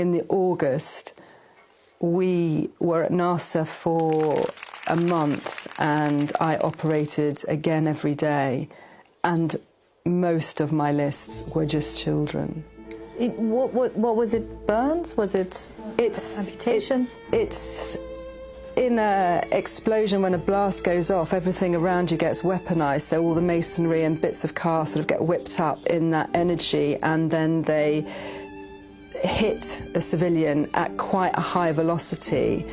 in the August, we were at NASA for a month and I operated again every day, and most of my lists were just children. What was it? Burns? Was it amputations? It's in an explosion, when a blast goes off, everything around you gets weaponized, so all the masonry and bits of car sort of get whipped up in that energy, and then they hit a civilian at quite a high velocity,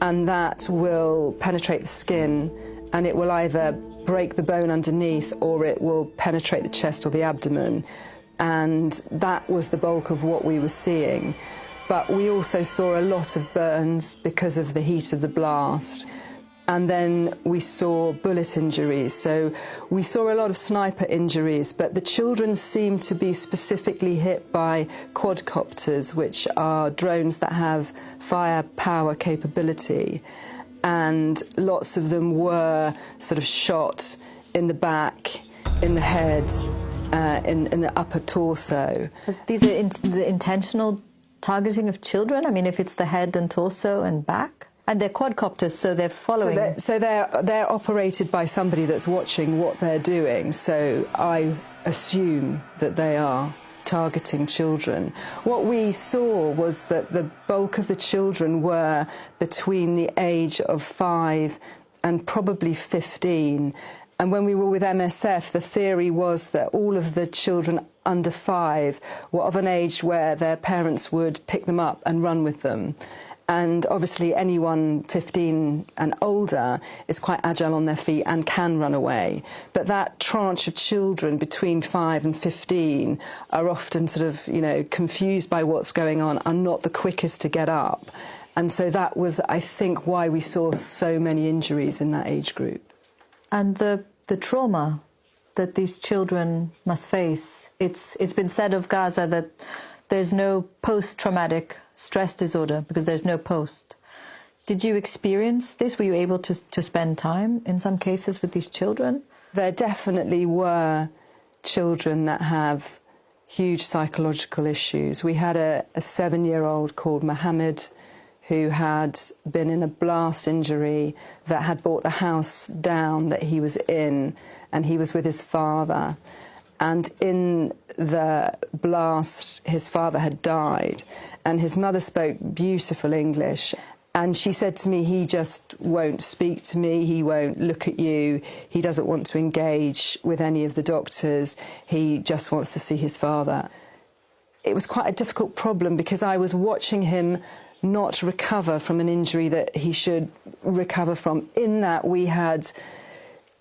and that will penetrate the skin, and it will either break the bone underneath or it will penetrate the chest or the abdomen. And that was the bulk of what we were seeing. But we also saw a lot of burns because of the heat of the blast. And then we saw bullet injuries. So we saw a lot of sniper injuries, but the children seemed to be specifically hit by quadcopters, which are drones that have firepower capability. And lots of them were sort of shot in the back, in the head, in the upper torso. But these are the intentional targeting of children? I mean, if it's the head and torso and back? And they're quadcopters, so they're following. So they're operated by somebody that's watching what they're doing. So I assume that they are targeting children. What we saw was that the bulk of the children were between the age of 5 and probably 15. And when we were with MSF, the theory was that all of the children under 5 were of an age where their parents would pick them up and run with them. And obviously anyone 15 and older is quite agile on their feet and can run away. But that tranche of children between 5 and 15 are often sort of, you know, confused by what's going on, are not the quickest to get up. And so that was, I think, why we saw so many injuries in that age group. And the trauma that these children must face, it's been said of Gaza that there's no post-traumatic stress disorder because there's no post. Did you experience this? Were you able to spend time in some cases with these children? There definitely were children that have huge psychological issues. We had a 7-year-old called Mohammed who had been in a blast injury that had brought the house down that he was in, and he was with his father. And in the blast, his father had died, and his mother spoke beautiful English. And she said to me, he just won't speak to me, he won't look at you, he doesn't want to engage with any of the doctors, he just wants to see his father. It was quite a difficult problem because I was watching him not recover from an injury that he should recover from, in that we had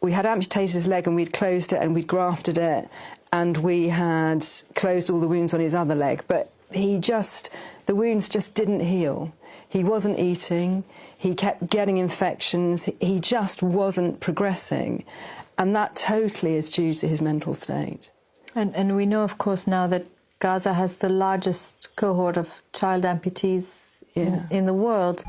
amputated his leg and we'd closed it and we'd grafted it, and we had closed all the wounds on his other leg, but the wounds just didn't heal. He wasn't eating, he kept getting infections, he just wasn't progressing, and that totally is due to his mental state. And we know, of course, now that Gaza has the largest cohort of child amputees in the world.